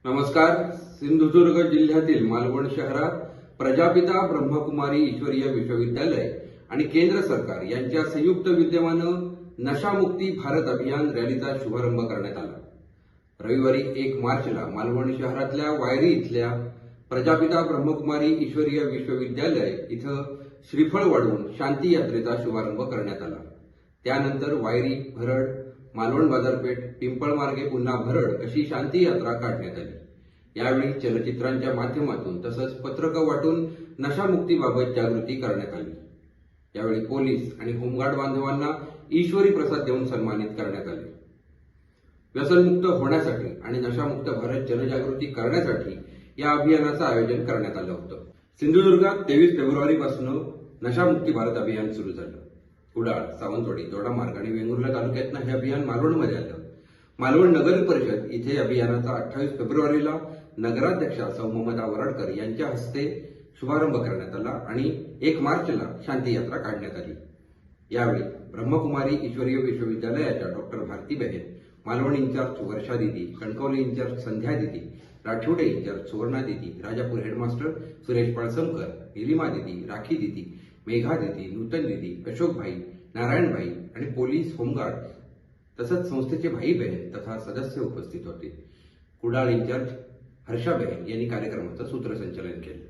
नमस्कार. सिंधुदुर्ग जिल्ह्यातील मालवण शहरात प्रजापिता ब्रह्मकुमारी ईश्वरीय विश्वविद्यालय आणि केंद्र सरकार यांच्या संयुक्त विद्यमानं नशामुक्ती भारत अभियान रॅलीचा शुभारंभ करण्यात आला. रविवारी 1 मार्चला मालवण शहरातल्या वायरी इथल्या प्रजापिता ब्रह्मकुमारी ईश्वरीय विश्वविद्यालय इथं श्रीफळ वाढवून शांती यात्रेचा शुभारंभ करण्यात आला. त्यानंतर वायरी, भरड, मालवण बाजारपेठ, पिंपळमार्गे पुन्हा भरड अशी शांती यात्रा काढण्यात आली. यावेळी चलचित्रांच्या माध्यमातून तसंच पत्रकं वाटून नशामुक्तीबाबत जागृती करण्यात आली. यावेळी पोलीस आणि होमगार्ड बांधवांना ईश्वरी प्रसाद देऊन सन्मानित करण्यात आले. व्यसनमुक्त होण्यासाठी आणि नशामुक्त भारत जनजागृती करण्यासाठी या अभियानाचं आयोजन करण्यात आलं होतं. सिंधुदुर्गात 23 फेब्रुवारीपासून नशामुक्ती भारत अभियान सुरू झालं. कुडाळ, सावंतवाडी, दोडामार्ग आणि वेंगुर्ला तालुक्यातनं हे अभियान मालवणमध्ये आलं. मालवण नगर परिषद इथे अभियानाचा 28 फेब्रुवारीला नगराध्यक्षा सौ ममता वरडकर यांच्या हस्ते शुभारंभ करण्यात आला आणि 1 मार्चला शांती यात्रा काढण्यात आली. यावेळी ब्रह्मकुमारी ईश्वरीय विश्वविद्यालयाच्या डॉक्टर भारती बहेन, मालवण इंचार्ज वर्षा दिदी, कणकवली इंचार्ज संध्या दिदी, राठोडे इंचार्ज सुवर्णा दिदी, राजापूर हेडमास्टर सुरेश पळसमकर, निलिमा दिदी, राखी दिदी, मेघा दिदी, नूतन दिदी, अशोक भाई, नारायण भाई आणि पोलीस, होमगार्ड तसंच संस्थेचे भाई बहीण तथा सदस्य उपस्थित होते. कुडाळ इंचार्ज हर्षा बहेन यांनी कार्यक्रमाचं सूत्रसंचालन केलं.